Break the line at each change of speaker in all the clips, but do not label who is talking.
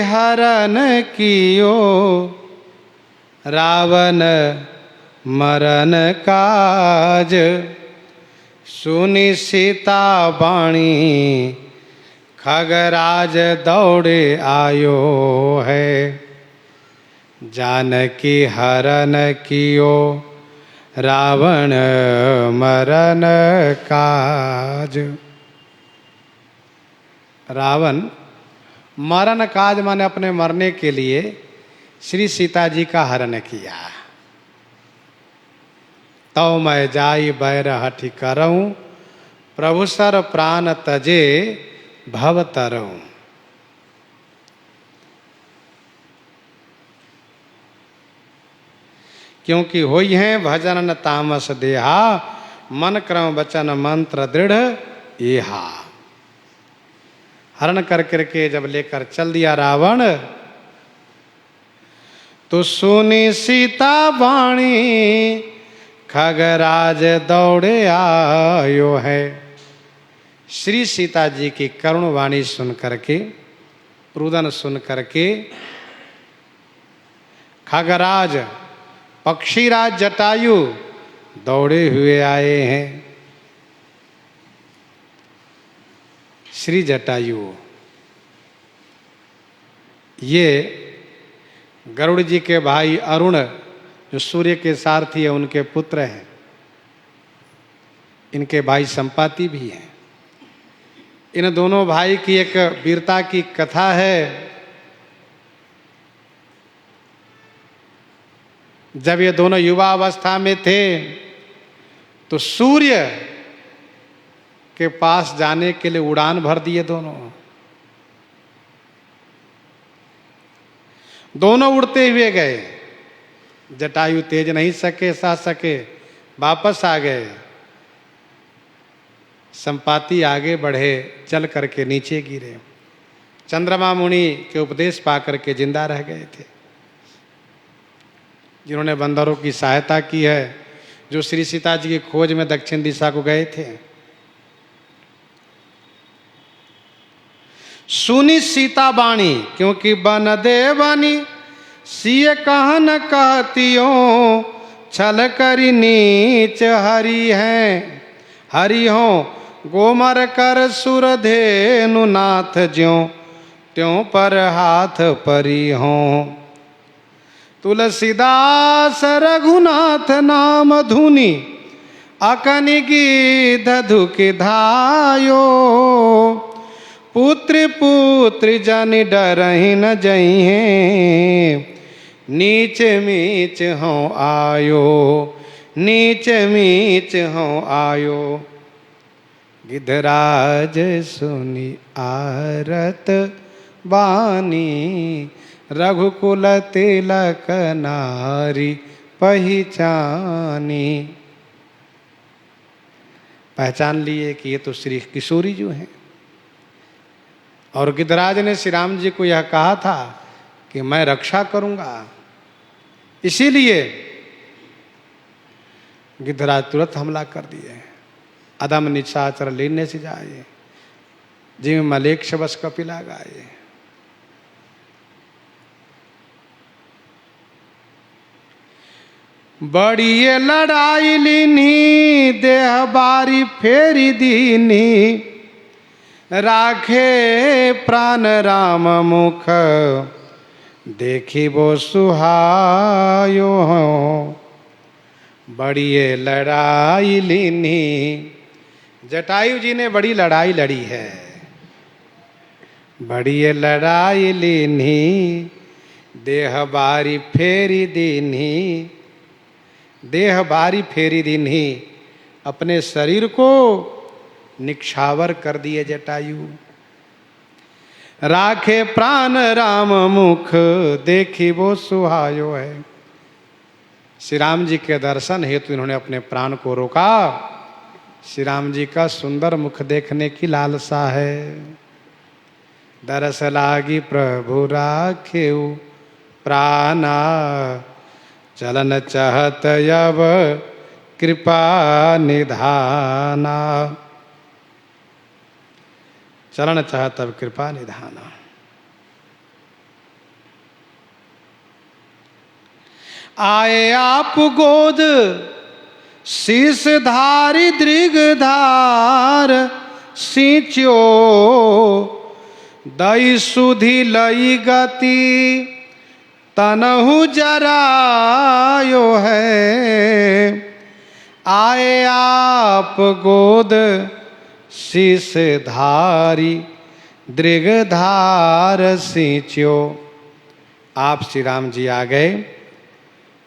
हरण कियो रावण मरण काज, सुनि सीता वाणी खगराज दौड़े आयो है। जानकी हरण कियो रावण मरण काज। रावण मरण काज माने अपने मरने के लिए श्री सीता जी का हरण किया। तौ मैं जाई बैर हठि करऊं, प्रभु सर प्राण तजे भव तरऊं। क्योंकि होई हैं भजन न तामस देहा, मन क्रम वचन मंत्र दृढ़ एहा। हरण कर करके जब लेकर चल दिया रावण, तो सुनी सीता वाणी खगराज दौड़े आयो है। श्री सीता जी की करुण वाणी सुन करके, रुदन सुन करके खगराज पक्षीराज जटायु दौड़े हुए आए हैं। श्री जटायु ये गरुड़ जी के भाई अरुण जो सूर्य के सारथी है उनके पुत्र हैं। इनके भाई संपाति भी हैं। इन दोनों भाई की एक वीरता की कथा है। जब ये दोनों युवा अवस्था में थे तो सूर्य के पास जाने के लिए उड़ान भर दिए दोनों उड़ते हुए गए। जटायु तेज नहीं सह सके, वापस आ गए। संपाति आगे बढ़े, चल करके नीचे गिरे। चंद्रमा मुनि के उपदेश पाकर के जिंदा रह गए थे, जिन्होंने बंदरों की सहायता की है, जो श्री सीता जी की खोज में दक्षिण दिशा को गए थे। सुनी सीता वाणी, क्योंकि बन देवानी सिय कहन कहतियो, छल करी नीच हरि हैं। हरि हो गोमर कर सुर धेनु नाथ, ज्यों त्यों पर हाथ परी हो। तुलसीदास रघुनाथ नाम धुनि, अकनि गिध धुकि धायो। पुत्र पुत्र जन डरहि न जइहे, नीच मीच हो आयो। नीच मीच हो आयो। गिधराज सुनि आरत बानी, रघुकुल तिलक नारी पहचानी। पहचान लिए कि ये तो श्री किशोरी जो हैं। और गिधराज ने श्री राम जी को यह कहा था कि मैं रक्षा करूंगा, इसीलिए गिधराज तुरंत हमला कर दिए। अदम निशाचर लेने से जाए, जिम मलेक्ष बस कपिला गाये। बड़ी लड़ाई लीनी, देह बारी फेरी दीनी। राखे प्राण राम मुख, देखी वो सुहायो। बड़ी लड़ाई लीनी, जटायु जी ने बड़ी लड़ाई लड़ी है। बड़ी लड़ाई लीनी, देह बारी फेरी दीनी। देह बारी फेरी दीनी, अपने शरीर को निक्षावर कर दिए जटायु। राखे प्राण राम मुख, देखी वो सुहायो है। श्री राम जी के दर्शन हेतु इन्होंने अपने प्राण को रोका। श्री राम जी का सुंदर मुख देखने की लालसा है। दरस लागी प्रभु राखेउ प्राणा, चलन चाहत अब कृपा निधाना। चरण चाहत अब कृपा निधाना। आए आप गोद शीस धारी दृगधार सींचो, दई सुधि लई गति तनहु जरायो है। आए आप गोद शीस धारी दृगधार सींचो। आप श्री राम जी आ गए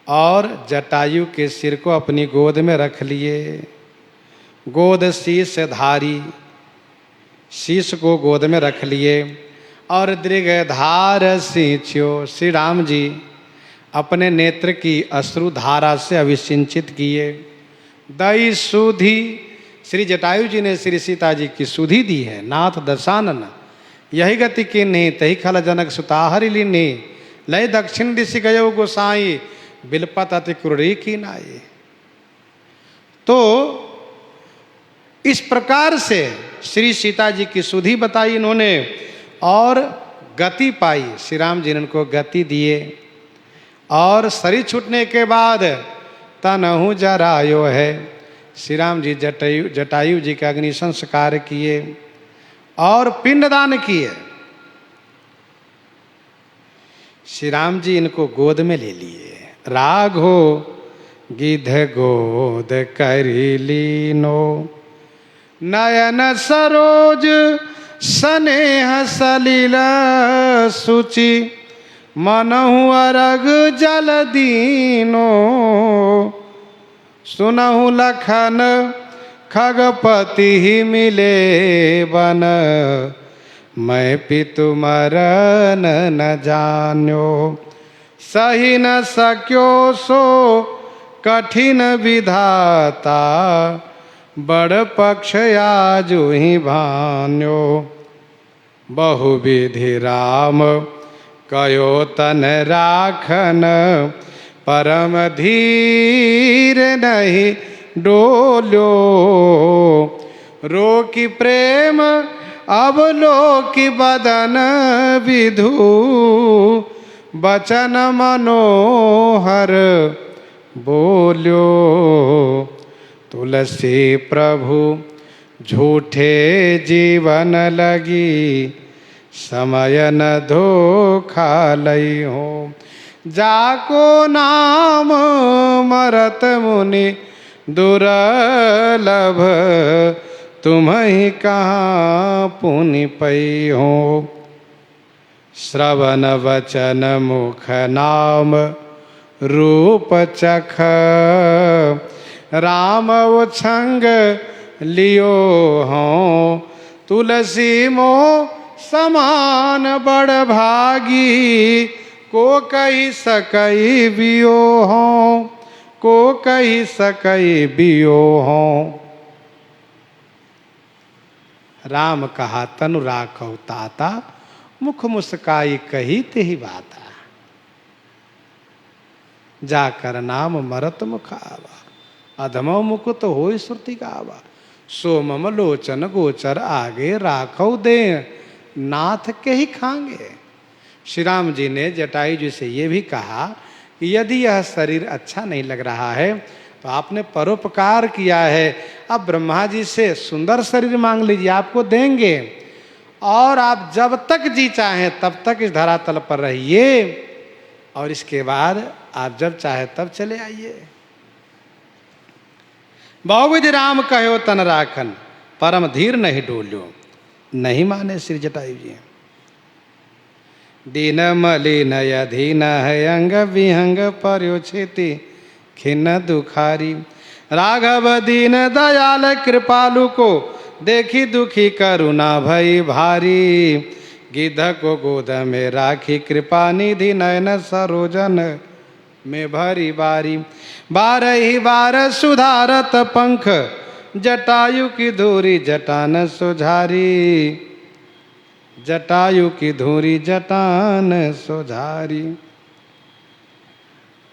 और जटायु के सिर को अपनी गोद में रख लिए। गोद शीस धारी, शीश को गोद में रख लिए और दृगधार सींचो। श्री राम जी अपने नेत्र की अश्रु धारा से अभिसिंचित किए। दई सुधि, श्री जटायु जी ने श्री सीता जी की सुधि दी है। नाथ दशानन यही गति की नहीं तही खल जनक सुताहरि लीनी, लय दक्षिण दिशि गयो गोसाई, बिलपत अति क्रूरी की नाई। तो इस प्रकार से श्री सीता जी की सुधि बताई इन्होंने और गति पाई। श्री राम जी ने उनको गति दिए और शरीर छूटने के बाद तनहु जरायो है। श्री राम जी जटायु जी के अग्नि संस्कार किए और पिंडदान किए। श्री राम जी इनको गोद में ले लिए। राघो गिध गोद करी लीनो, नयन सरोज स्नेह सलिल सुचि, मनहु अरग जल दीनो, सुनहु लखन खगपति ही मिले बन, मैं पितु मरन न जान्यो, सही न सक्यो सो कठिन विधाता, बड़ पक्ष आजु ही भान्यो, बहुविधि राम कयो तन राखन, परम धीर नहीं डोल्यो, रोकी प्रेम अब लोकी बदन विधु, बचन मनोहर बोल्यो, तुलसी प्रभु झूठे जीवन लगी, समय न धोखा लई हो, जाको नाम मरत मुनि दुर्लभ, तुम ही कहाँ पुनि पई हो, श्रवण वचन मुख नाम रूप चख, राम उछंग लियो हो, तुलसी मो समान बड़ भागी, को कही सकई बियो हो, को कही सकई बियो हो। राम कहा तनु राखौ ताता, मुख मुस्काई कही तेहि बाता, जाकर नाम मरत मुखावा, अधमो मुकुत होई श्रुति गावा, सो मम लोचन गोचर आगे, राखौ दे नाथ के ही खांगे। श्री राम जी ने जटायु जी से ये भी कहा कि यदि यह शरीर अच्छा नहीं लग रहा है तो आपने परोपकार किया है, अब ब्रह्मा जी से सुंदर शरीर मांग लीजिए, आपको देंगे, और आप जब तक जी चाहें तब तक इस धरातल पर रहिए, और इसके बाद आप जब चाहे तब चले आइए। बहुविधि राम कहो तन राखन, परम धीर नहीं डोल्यो, नहीं माने श्री जटायु जी। दीन मलिन अधीन है अंग विहंग पर्यो छेति खिन्न दुखारी, राघव दीन दयाल कृपालु को देखी दुखी करुणा भई भारी, गिद्ध को गोद में राखी कृपा निधि नयन सरोजन में भरी बारी, बारही बार सुधारत पंख जटायु की धूरी जटान सुझारी, जटायु की धूरी जटान सुझारी।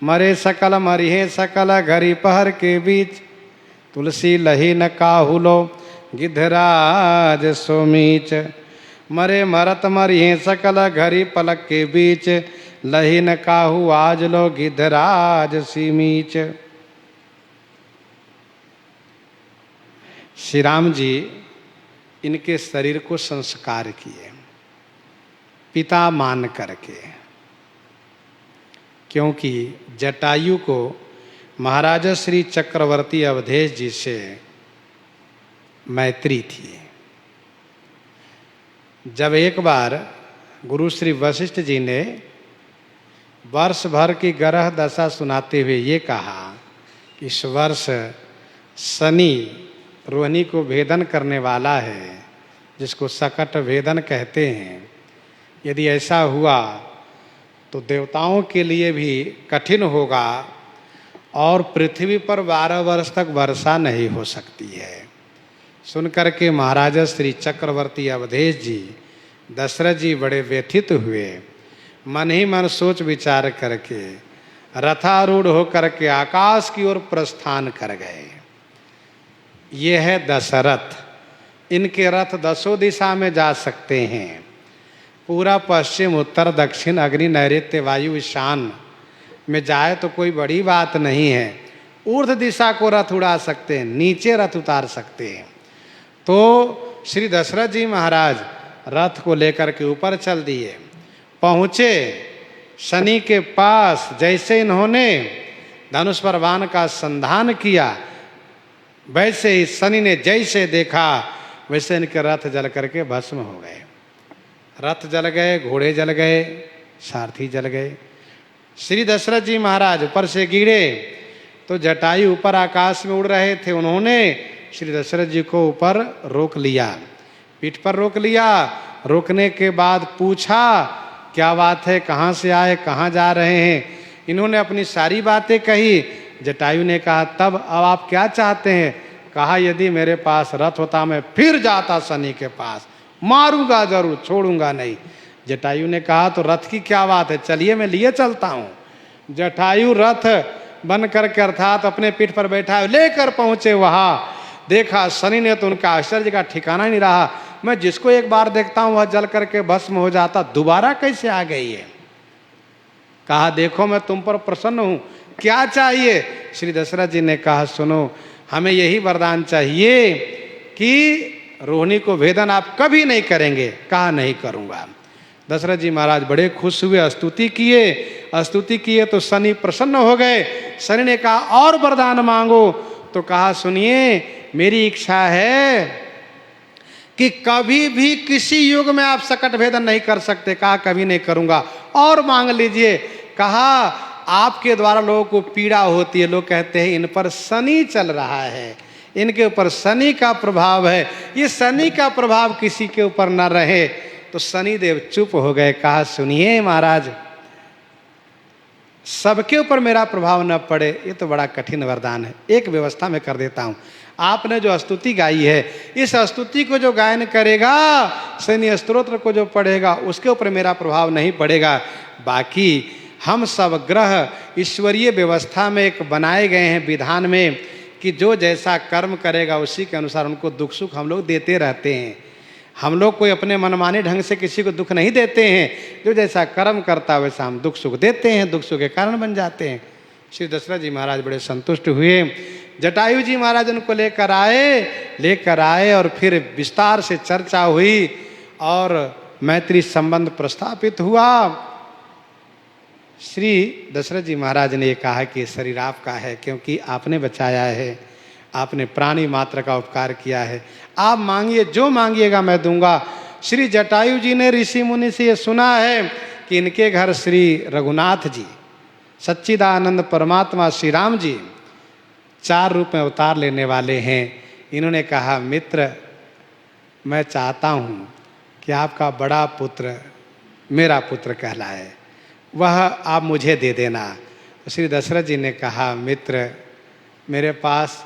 मरे सकल मरिहे सकल घरी पहर के बीच, तुलसी लही न काहुलो गिद्धराज सोमीच, मरे मरत मरिहे सकल घरी पलक के बीच, लही न काहू आज लो गिद्धराज सीमीच। श्री राम जी इनके शरीर को संस्कार किए पिता मान करके, क्योंकि जटायु को महाराजा श्री चक्रवर्ती अवधेश जी से मैत्री थी। जब एक बार गुरु श्री वशिष्ठ जी ने वर्ष भर की ग्रह दशा सुनाते हुए ये कहा कि इस वर्ष शनि रोहिणी को भेदन करने वाला है, जिसको सकट भेदन कहते हैं। यदि ऐसा हुआ तो देवताओं के लिए भी कठिन होगा और पृथ्वी पर 12 वर्ष तक वर्षा नहीं हो सकती है। सुनकर के महाराजा श्री चक्रवर्ती अवधेश जी दशरथ जी बड़े व्यथित हुए। मन ही मन सोच विचार करके रथारूढ़ होकर के आकाश की ओर प्रस्थान कर गए। ये है दशरथ। इनके रथ 10 दिशा में जा सकते हैं, पूरा पश्चिम उत्तर दक्षिण अग्नि नैऋत्य वायु ईशान में जाए तो कोई बड़ी बात नहीं है। ऊर्ध्व दिशा को रथ उड़ा सकते हैं, नीचे रथ उतार सकते हैं। तो श्री दशरथ जी महाराज रथ को लेकर के ऊपर चल दिए, पहुँचे शनि के पास। जैसे इन्होंने धनुष पर बाण का संधान किया, वैसे ही शनि ने जैसे देखा वैसे इनके रथ जल करके भस्म हो गए। रथ जल गए, घोड़े जल गए, सारथी जल गए। श्री दशरथ जी महाराज ऊपर से गिरे तो जटायु ऊपर आकाश में उड़ रहे थे, उन्होंने श्री दशरथ जी को ऊपर रोक लिया, पीठ पर रोक लिया। रोकने के बाद पूछा क्या बात है, कहाँ से आए, कहाँ जा रहे हैं। इन्होंने अपनी सारी बातें कही। जटायु ने कहा तब अब आप क्या चाहते हैं। कहा यदि मेरे पास रथ होता मैं फिर जाता शनि के पास, मारूंगा जरूर, छोड़ूंगा नहीं। जटायु ने कहा तो रथ की क्या बात है, चलिए मैं लिए चलता हूँ। जटायु रथ बन करके अर्थात अपने पीठ पर बैठा लेकर पहुँचे वहाँ। देखा शनि ने तो उनका आश्चर्य का ठिकाना नहीं रहा। मैं जिसको एक बार देखता हूँ वह जल करके भस्म हो जाता, दोबारा कैसे आ गई है। कहा देखो मैं तुम पर प्रसन्न हूँ, क्या चाहिए। श्री दशरथ जी ने कहा सुनो, हमें यही वरदान चाहिए कि रोहिणी को भेदन आप कभी नहीं करेंगे। कहा नहीं करूँगा। दशरथ जी महाराज बड़े खुश हुए, स्तुति किए तो शनि प्रसन्न हो गए। शनि ने कहा और वरदान मांगो। तो कहा सुनिए मेरी इच्छा है कि कभी भी किसी युग में आप सकट भेदन नहीं कर सकते। कहा कभी नहीं करूँगा। और मांग लीजिए। कहा आपके द्वारा लोगों को पीड़ा होती है, लोग कहते हैं इन पर शनि चल रहा है, इनके ऊपर शनि का प्रभाव है, ये शनि का प्रभाव किसी के ऊपर न रहे। तो शनिदेव चुप हो गए। कहा सुनिए महाराज, सबके ऊपर मेरा प्रभाव न पड़े ये तो बड़ा कठिन वरदान है। एक व्यवस्था में कर देता हूँ। आपने जो स्तुति गाई है, इस स्तुति को जो गायन करेगा, शनि स्तोत्र को जो पढ़ेगा, उसके ऊपर मेरा प्रभाव नहीं पड़ेगा। बाकी हम सब ग्रह ईश्वरीय व्यवस्था में एक बनाए गए हैं विधान में कि जो जैसा कर्म करेगा उसी के अनुसार उनको दुख सुख हम लोग देते रहते हैं। हम लोग कोई अपने मनमाने ढंग से किसी को दुख नहीं देते हैं। जो जैसा कर्म करता है वैसा हम दुख सुख देते हैं, दुख सुख के कारण बन जाते हैं। श्री दशरथ जी महाराज बड़े संतुष्ट हुए। जटायु जी महाराज उनको लेकर आए और फिर विस्तार से चर्चा हुई और मैत्री संबंध प्रस्थापित हुआ। श्री दशरथ जी महाराज ने कहा कि शरीर आपका है, क्योंकि आपने बचाया है, आपने प्राणी मात्र का उपकार किया है। आप मांगिए, जो मांगिएगा मैं दूंगा। श्री जटायु जी ने ऋषि मुनि से ये सुना है कि इनके घर श्री रघुनाथ जी, सच्चिदानंद परमात्मा श्री राम जी 4 रूप में अवतार लेने वाले हैं। इन्होंने कहा मित्र, मैं चाहता हूँ कि आपका बड़ा पुत्र मेरा पुत्र कहलाए, वह आप मुझे दे देना। तो श्री दशरथ जी ने कहा मित्र, मेरे पास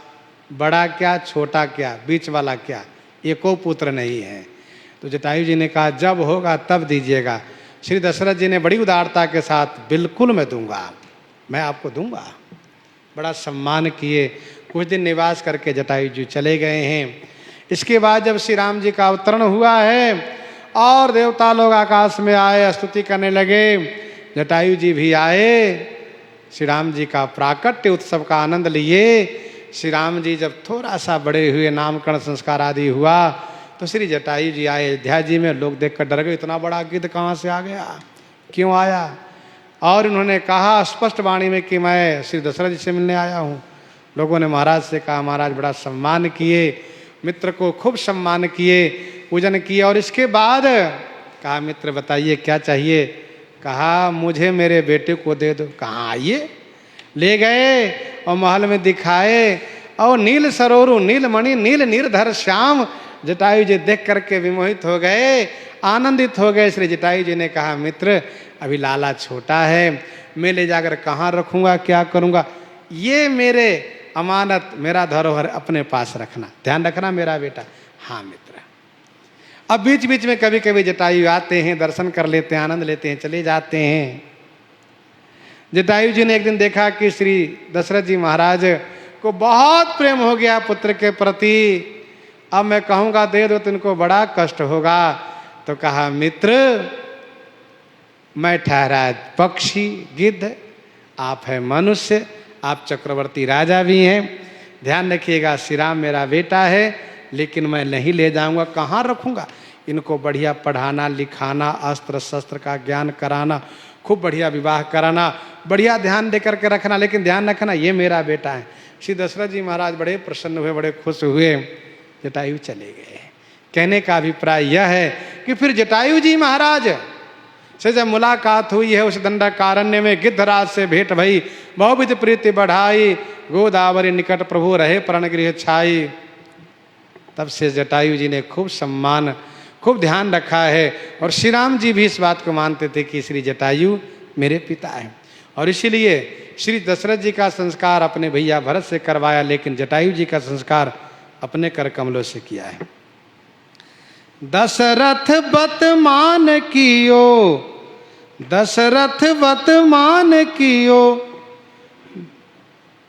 बड़ा क्या छोटा क्या बीच वाला क्या, एको पुत्र नहीं है। तो जटायु जी ने कहा जब होगा तब दीजिएगा। श्री दशरथ जी ने बड़ी उदारता के साथ बिल्कुल मैं दूंगा, मैं आपको दूंगा। बड़ा सम्मान किए। कुछ दिन निवास करके जटायु जी चले गए हैं। इसके बाद जब श्री राम जी का अवतरण हुआ है और देवता लोग आकाश में आए, स्तुति करने लगे, जटायु जी भी आए, श्री राम जी का प्राकट्य उत्सव का आनंद लिए। श्री राम जी जब थोड़ा सा बड़े हुए, नामकरण संस्कार आदि हुआ, तो श्री जटायु जी आए अयोध्या जी में। लोग देखकर डर गए, इतना बड़ा गिद्ध कहाँ से आ गया, क्यों आया? और उन्होंने कहा स्पष्ट वाणी में कि मैं श्री दशरथ जी से मिलने आया हूँ। लोगों ने महाराज से कहा, महाराज बड़ा सम्मान किए, मित्र को खूब सम्मान किए, पूजन किए। और इसके बाद कहा, मित्र बताइए क्या चाहिए? कहा, मुझे मेरे बेटे को दे दो। कहाँ, आइए। ले गए और महल में दिखाए, और नील सरोरु नीलमणि नील निर्धर श्याम। जटायु जी देख करके विमोहित हो गए, आनंदित हो गए। श्री जटायु जी ने कहा, मित्र अभी लाला छोटा है, मैं ले जाकर कहाँ रखूँगा, क्या करूँगा? ये मेरे अमानत, मेरा धरोहर अपने पास रखना, ध्यान रखना मेरा बेटा। हाँ मित्र। अब बीच बीच में कभी कभी जटायु आते हैं, दर्शन कर लेते हैं, आनंद लेते हैं, चले जाते हैं। जटायु जी ने एक दिन देखा कि श्री दशरथ जी महाराज को बहुत प्रेम हो गया पुत्र के प्रति। अब मैं कहूँगा दे दो तो इनको बड़ा कष्ट होगा। तो कहा, मित्र मैं ठहरा पक्षी गिद्ध, आप है मनुष्य, आप चक्रवर्ती राजा भी हैं। ध्यान रखिएगा, श्री राम मेरा बेटा है, लेकिन मैं नहीं ले जाऊंगा। कहाँ रखूंगा? इनको बढ़िया पढ़ाना लिखाना, अस्त्र शस्त्र का ज्ञान कराना, खूब बढ़िया विवाह कराना, बढ़िया ध्यान दे करके रखना। लेकिन ध्यान रखना ये मेरा बेटा है। श्री दशरथ जी महाराज बड़े प्रसन्न हुए, बड़े खुश हुए। जटायु चले गए। कहने का अभिप्राय यह है कि फिर जटायु जी महाराज से जब मुलाकात हुई है उस दंडकारण्य में, गिद्धराज से भेंट भई, बहुविध प्रीति बढ़ाई, गोदावरी निकट प्रभु रहे प्रण गृह छाई। तब से जटायु जी ने खूब सम्मान, खूब ध्यान रखा है। और श्री राम जी भी इस बात को मानते थे कि श्री जटायु मेरे पिता हैं। और इसीलिए श्री दशरथ जी का संस्कार अपने भैया भरत से करवाया, लेकिन जटायु जी का संस्कार अपने कर कमलों से किया है। दशरथ बतमान कियो, दशरथ बतमान कियो,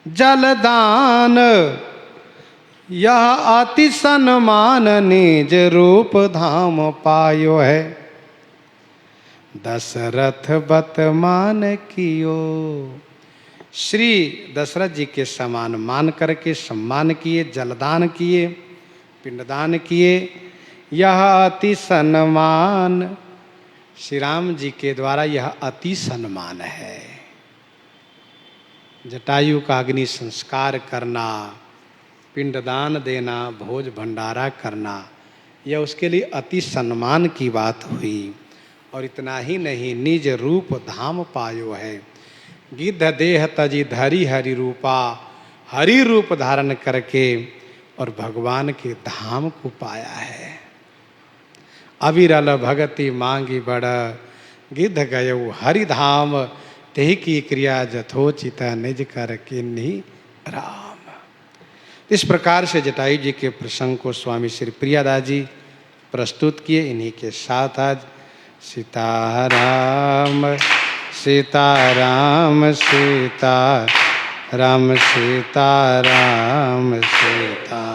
जलदान यह अति सन्मान निज रूप धाम पायो है। दशरथ बतमान कियो, श्री दशरथ जी के समान मान करके सम्मान किए, जलदान किए, पिंडदान किए। यह अति सम्मान, श्री राम जी के द्वारा यह अति सम्मान है। जटायु का अग्नि संस्कार करना, पिंडदान देना, भोज भंडारा करना, यह उसके लिए अति सम्मान की बात हुई। और इतना ही नहीं, निज रूप धाम पायो है। गिद्ध देह तजी धरी हरि रूपा, हरि रूप धारण करके और भगवान के धाम को पाया है। अविरल भगति मांगी बड़, गिद्ध गयो हरि धाम, तेहि की क्रिया जथोचित निज कर किन्ही राम। इस प्रकार से जटायु जी के प्रसंग को स्वामी श्री प्रियादास जी प्रस्तुत किए। इन्हीं के साथ आज सीताराम सीताराम सीताराम सीताराम सीता